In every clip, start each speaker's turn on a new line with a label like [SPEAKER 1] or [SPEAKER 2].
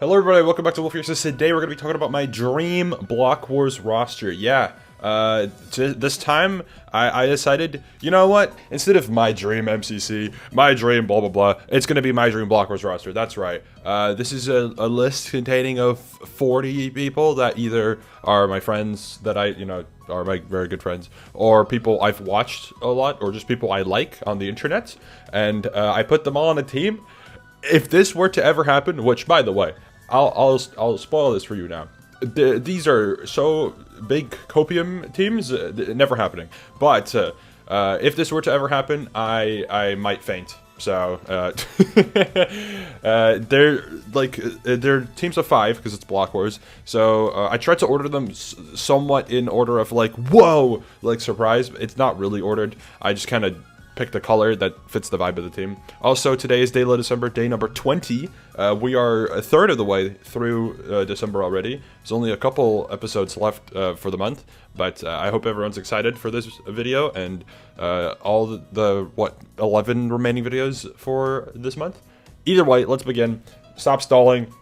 [SPEAKER 1] Hello everybody, welcome back to Wolfeei. Today we're going to be talking about my dream Block Wars roster. Yeah, this time I decided, you know what? Instead of my dream MCC, my dream blah blah blah, it's going to be my dream Block Wars roster. That's right. This is a list containing of 40 people that either are my friends that are my very good friends, or people I've watched a lot, or just people I like on the internet, and I put them all on a team. If this were to ever happen, which, by the way, I'll spoil this for you now. These are so big copium teams, never happening. But if this were to ever happen, I might faint. So they're teams of 5 because it's Block Wars. So I tried to order them somewhat in order of like, whoa, like surprise. It's not really ordered. I just kind of picked a color that fits the vibe of the team. Also, today is Day December, day number 20. We are a third of the way through December already. There's only a couple episodes left for the month, but I hope everyone's excited for this video and all the 11 remaining videos for this month. Either way, let's begin. Stop stalling.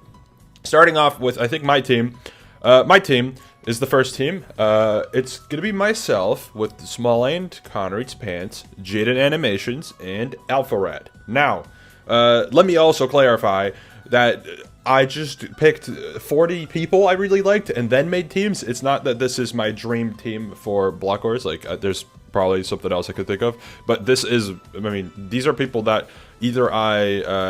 [SPEAKER 1] Starting off with, I think, my team. My team is the first team. It's gonna be myself with Small-Ained, Connor Eats Pants, Jaden Animations, and Alpharad. Now, let me also clarify that I just picked 40 people I really liked and then made teams. It's not that this is my dream team for Block Wars. Like, there's probably something else I could think of, but this is, I mean, these are people that either I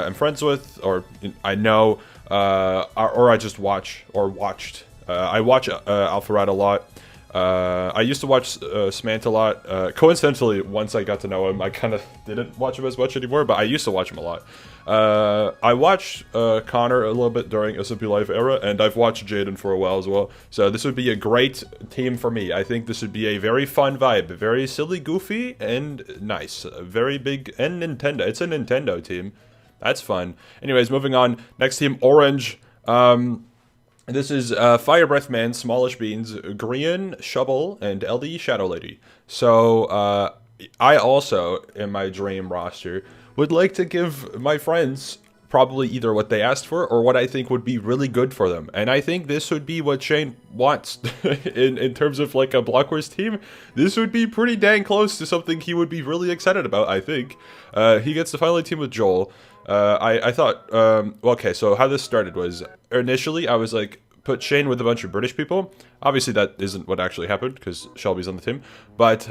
[SPEAKER 1] am friends with, or I know, or I just watch or watched. I watch Alpharad a lot. I used to watch Smant a lot. Coincidentally, once I got to know him, I kind of didn't watch him as much anymore, but I used to watch him a lot. I watched Connor a little bit during SMP Live era, and I've watched Jaden for a while as well. So this would be a great team for me. I think this would be a very fun vibe. Very silly, goofy, and nice. Very big, and Nintendo. It's a Nintendo team. That's fun. Anyways, moving on. Next team, Orange. This is Fire Breath Man, Smallish Beans, Grian, Shovel, and LD Shadow Lady. So, I also, in my dream roster, would like to give my friends probably either what they asked for or what I think would be really good for them. And I think this would be what Shane wants in terms of like a Block Wars team. This would be pretty dang close to something he would be really excited about, I think. He gets to finally team with Joel. I thought, okay, so how this started was, initially I was like, put Shane with a bunch of British people. Obviously that isn't what actually happened, because Shelby's on the team. But,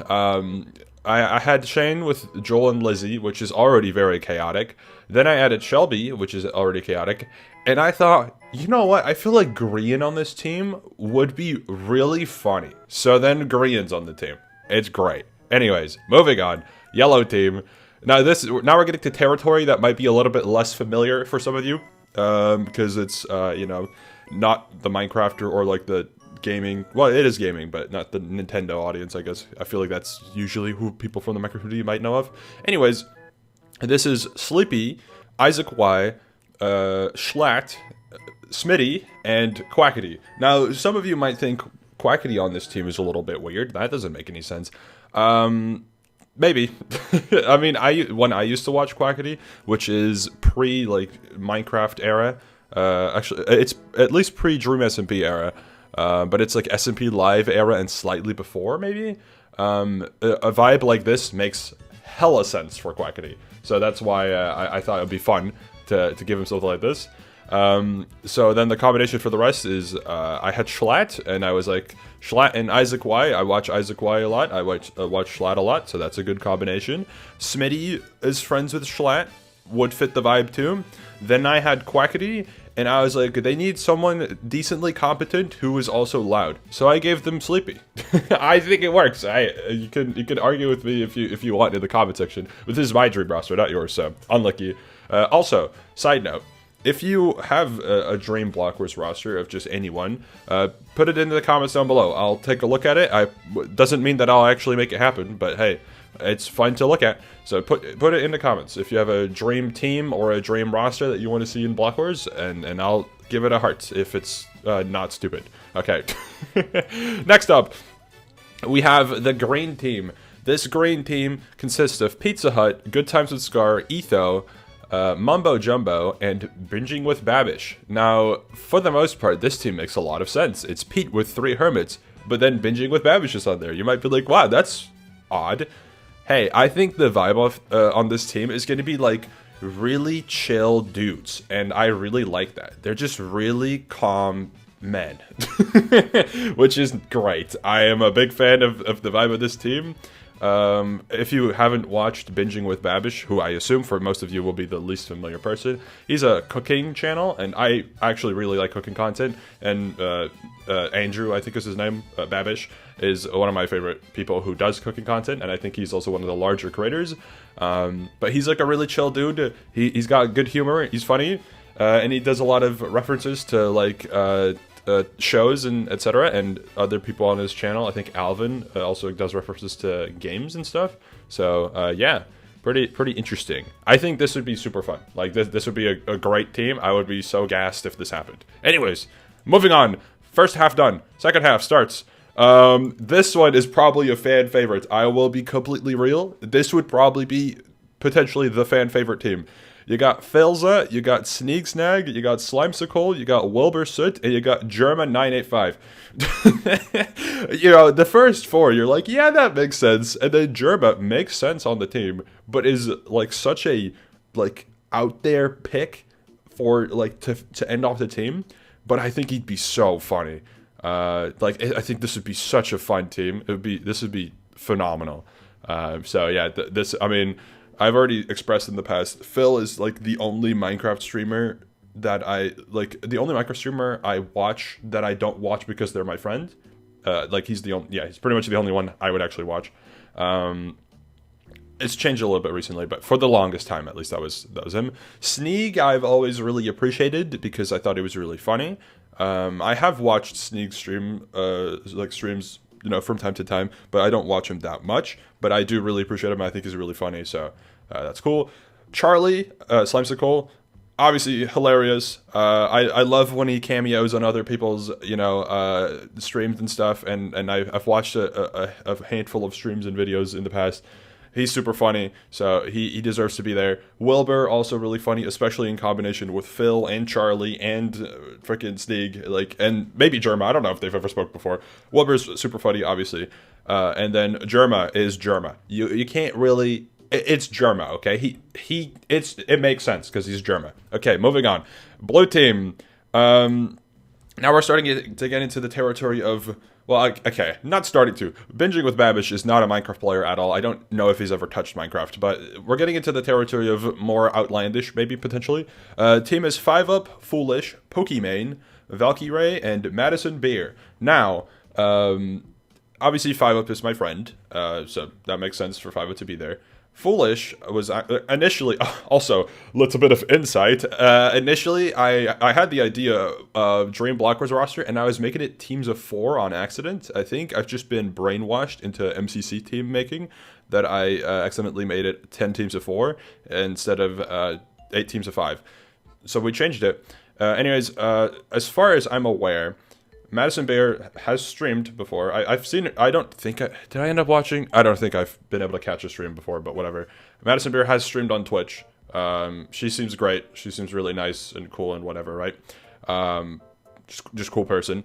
[SPEAKER 1] I had Shane with Joel and Lizzie, which is already very chaotic. Then I added Shelby, which is already chaotic. And I thought, you know what, I feel like Grian on this team would be really funny. So then Grian's on the team. It's great. Anyways, moving on. Yellow team. Now we're getting to territory that might be a little bit less familiar for some of you, because it's you know, not the Minecrafter or like the gaming. Well, it is gaming, but not the Nintendo audience, I guess. I feel like that's usually who people from the Minecraft community might know of. Anyways, this is Sleepy, Isaac Y, Schlatt, Smitty, and Quackity. Now, some of you might think Quackity on this team is a little bit weird. That doesn't make any sense. Maybe. I mean, when I used to watch Quackity, which is pre like Minecraft era. Actually, it's at least pre Dream SMP era, but it's like SMP Live era and slightly before maybe. A vibe like this makes hella sense for Quackity, so that's why I thought it'd be fun to give him something like this. So then the combination for the rest is I had Schlatt, and I was like, Schlatt and Isaac Y. I watch Isaac Y a lot. I watch Schlatt a lot, so that's a good combination. Smitty is friends with Schlatt, would fit the vibe too. Then I had Quackity, and I was like, they need someone decently competent who is also loud. So I gave them Sleepy. I think it works. You can argue with me if you want in the comment section, but this is my dream roster, not yours. So unlucky. Also, side note. If you have a dream Block Wars roster of just anyone, put it in the comments down below. I'll take a look at it. Doesn't mean that I'll actually make it happen, but hey, it's fun to look at. So put it in the comments if you have a dream team or a dream roster that you want to see in Block Wars, and I'll give it a heart if it's not stupid. Okay. Next up, we have the green team. This green team consists of Pizza Hut, Good Times with Scar, Etho, Mumbo Jumbo, and Binging with Babish. Now, for the most part, this team makes a lot of sense. It's Pete with 3 hermits, but then Binging with Babish is on there. You might be like, wow, that's odd. Hey, I think the vibe on this team is going to be like really chill dudes, and I really like that. They're just really calm men, which is great. I am a big fan of the vibe of this team. If you haven't watched Binging with Babish, who I assume for most of you will be the least familiar person, he's a cooking channel, and I actually really like cooking content, and Andrew, I think is his name, Babish, is one of my favorite people who does cooking content, and I think he's also one of the larger creators. But he's like a really chill dude. He's got good humor, he's funny, and he does a lot of references to like shows and etc. and other people on his channel. I think Alvin also does references to games and stuff. So yeah, pretty interesting. I think this would be super fun. Like this would be a great team. I would be so gassed if this happened. Anyways, moving on. First half done. Second half starts. This one is probably a fan favorite. I will be completely real. This would probably be potentially the fan favorite team. You got Filza, you got Sneak Snag, you got Slimesicle, you got Wilbur Soot, and you got Germa985. You know, the first 4, you're like, yeah, that makes sense. And then Germa makes sense on the team, but is like such a like out there pick for like to end off the team. But I think he'd be so funny. Like I think this would be such a fun team. This would be phenomenal. So yeah, I mean, I've already expressed in the past, Phil is like the only Minecraft streamer that I watch that I don't watch because they're my friend. Like he's pretty much the only one I would actually watch. It's changed a little bit recently, but for the longest time, at least that was him. Sneeg, I've always really appreciated because I thought he was really funny. I have watched Sneeg streams, you know, from time to time, but I don't watch him that much. But I do really appreciate him. I think he's really funny, so that's cool. Charlie, Slimesicle, obviously hilarious. I love when he cameos on other people's, you know, streams and stuff. And I've watched a handful of streams and videos in the past. He's super funny, so he deserves to be there. Wilbur, also really funny, especially in combination with Phil and Charlie and freaking Sneeg, like, and maybe Germa. I don't know if they've ever spoke before. Wilbur's super funny, obviously. And then Germa is Germa. You can't really... It's Germa, okay? It makes sense because he's Germa. Okay, moving on. Blue team. Now we're starting to get into the territory of... Well, okay, not starting to. Binging with Babish is not a Minecraft player at all. I don't know if he's ever touched Minecraft, but we're getting into the territory of more outlandish, maybe, potentially. Team is 5up, Foolish, Pokimane, Valkyrie, and Madison Beer. Now, obviously 5up is my friend, so that makes sense for 5up to be there. Foolish was initially, also, little bit of insight. Initially, I had the idea of Dream Blockwars roster, and I was making it teams of 4 on accident. I think I've just been brainwashed into MCC team making, that I accidentally made it 10 teams of 4 instead of 8 teams of 5. So we changed it. Anyways, as far as I'm aware, Madison Bear has streamed before. I've seen it. Did I end up watching? I don't think I've been able to catch a stream before, but whatever. Madison Bear has streamed on Twitch. She seems great. She seems really nice and cool and whatever, right? Just cool person.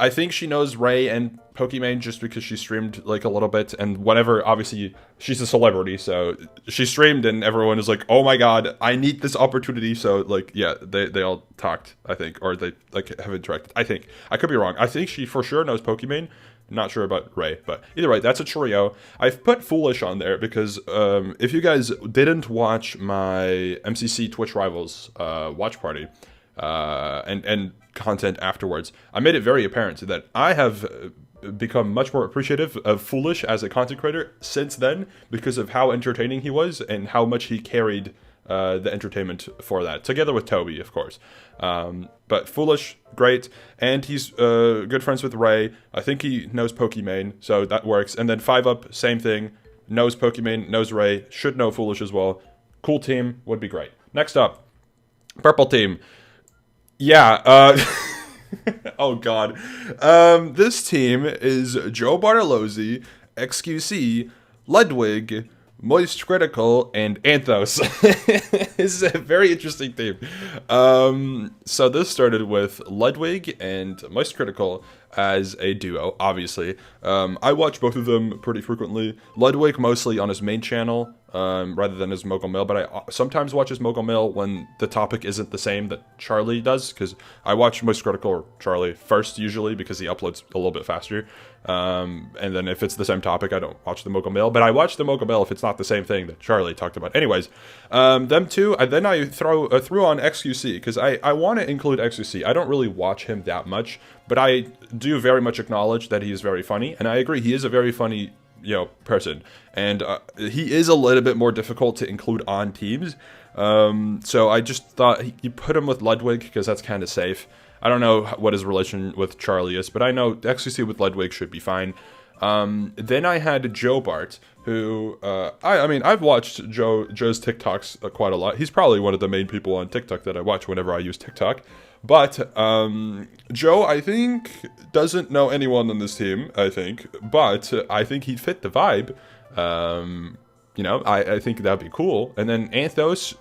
[SPEAKER 1] I think she knows Ray and Pokimane just because she streamed like a little bit, and whenever, obviously she's a celebrity, so she streamed and everyone is like, oh my god, I need this opportunity. So like, yeah, they all talked, I think, or they like have interacted. I think, I could be wrong. I think she for sure knows Pokimane. Not sure about Ray, but either way, that's a trio. I've put Foolish on there because if you guys didn't watch my MCC Twitch Rivals watch party and content afterwards, I made it very apparent that I have become much more appreciative of Foolish as a content creator since then because of how entertaining he was and how much he carried the entertainment for that, together with Toby, of course. But Foolish, great, and he's good friends with Ray. I think he knows Pokimane, so that works. And then 5up, same thing, knows Pokimane, knows Ray, should know Foolish as well. Cool team, would be great. Next up, Purple team. Yeah, oh god. This team is Joe Bartolozzi, XQC, Ludwig, Moist Critical, and Anthos. This is a very interesting theme. So this started with Ludwig and Moist Critical as a duo, obviously. I watch both of them pretty frequently. Ludwig mostly on his main channel, rather than his Mogul Mail, but I sometimes watch his Mogul Mail when the topic isn't the same that Charlie does, because I watch Moist Critical or Charlie first usually because he uploads a little bit faster. And then if it's the same topic, I don't watch the Mogul Mail, but I watch the Mogul Mail if it's not the same thing that Charlie talked about. Anyways, them two, then I threw on XQC, because I want to include XQC. I don't really watch him that much, but I do very much acknowledge that he is very funny, and I agree, he is a very funny, person, and he is a little bit more difficult to include on teams. So I just thought you put him with Ludwig because that's kind of safe. I don't know what his relation with Charlie is, but I know XQC with Ludwig should be fine. Then I had Joe Bart, who I mean I've watched Joe's TikToks quite a lot. He's probably one of the main people on TikTok that I watch whenever I use TikTok. But Joe, I think, doesn't know anyone on this team, I think. But I think he'd fit the vibe. I think that'd be cool. And then Anthos,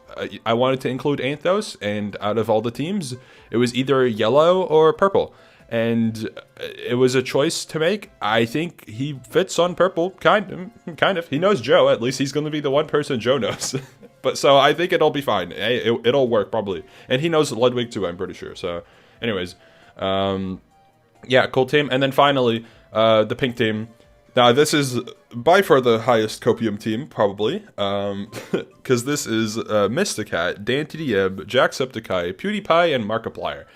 [SPEAKER 1] I wanted to include Anthos. And out of all the teams, it was either yellow or purple. And it was a choice to make. I think he fits on purple, kind of. He knows Joe. At least he's going to be the one person Joe knows. But so I think it'll be fine. It'll work probably. And he knows Ludwig too, I'm pretty sure. So anyways, yeah, cool team. And then finally, the pink team. Now this is by far the highest copium team, probably. Because this is Mysticat, DanTDM, Jacksepticeye, PewDiePie, and Markiplier.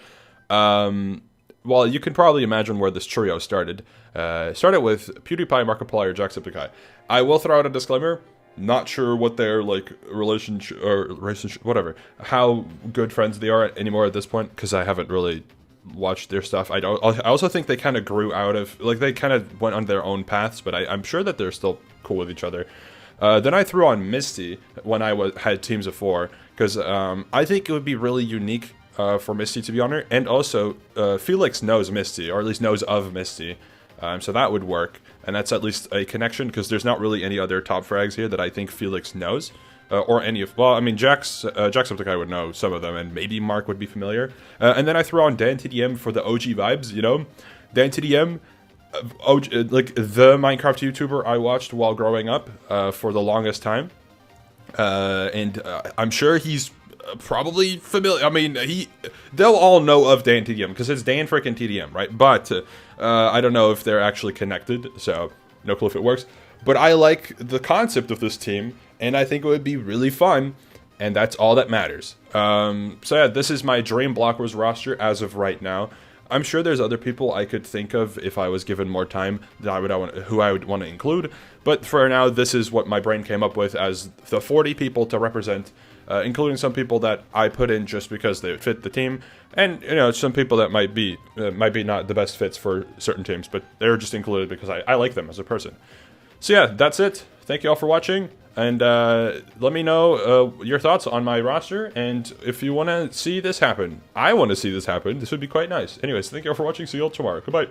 [SPEAKER 1] Well, you can probably imagine where this trio started. Started with PewDiePie, Markiplier, Jacksepticeye. I will throw out a disclaimer. Not sure what their relationship, whatever, how good friends they are anymore at this point, because I haven't really watched their stuff. I also think they kind of grew out of, they kind of went on their own paths, but I'm sure that they're still cool with each other. Then I threw on Misty when I had teams of 4, because I think it would be really unique for Misty to be on her, and also Felix knows Misty, or at least knows of Misty. So that would work, and that's at least a connection, because there's not really any other top frags here that I think Felix knows, or any of, well, I mean, Jacksepticeye would know some of them, and maybe Mark would be familiar. And then I throw on DanTDM for the OG vibes, DanTDM, the Minecraft YouTuber I watched while growing up for the longest time, and I'm sure he's probably familiar. I mean, they'll all know of DanTDM because it's Dan freaking TDM, right? But I don't know if they're actually connected, so no clue if it works. But I like the concept of this team, and I think it would be really fun, and that's all that matters. So yeah, this is my dream blockwars roster as of right now. I'm sure there's other people I could think of if I was given more time that who I would want to include. But for now, this is what my brain came up with as the 40 people to represent, including some people that I put in just because they fit the team, and some people that might be not the best fits for certain teams, but they're just included because I like them as a person. So yeah, that's it. Thank you all for watching, and let me know your thoughts on my roster, and if you want to see this happen. I want to see this happen. This would be quite nice. Anyways, thank you all for watching. See you all tomorrow. Goodbye.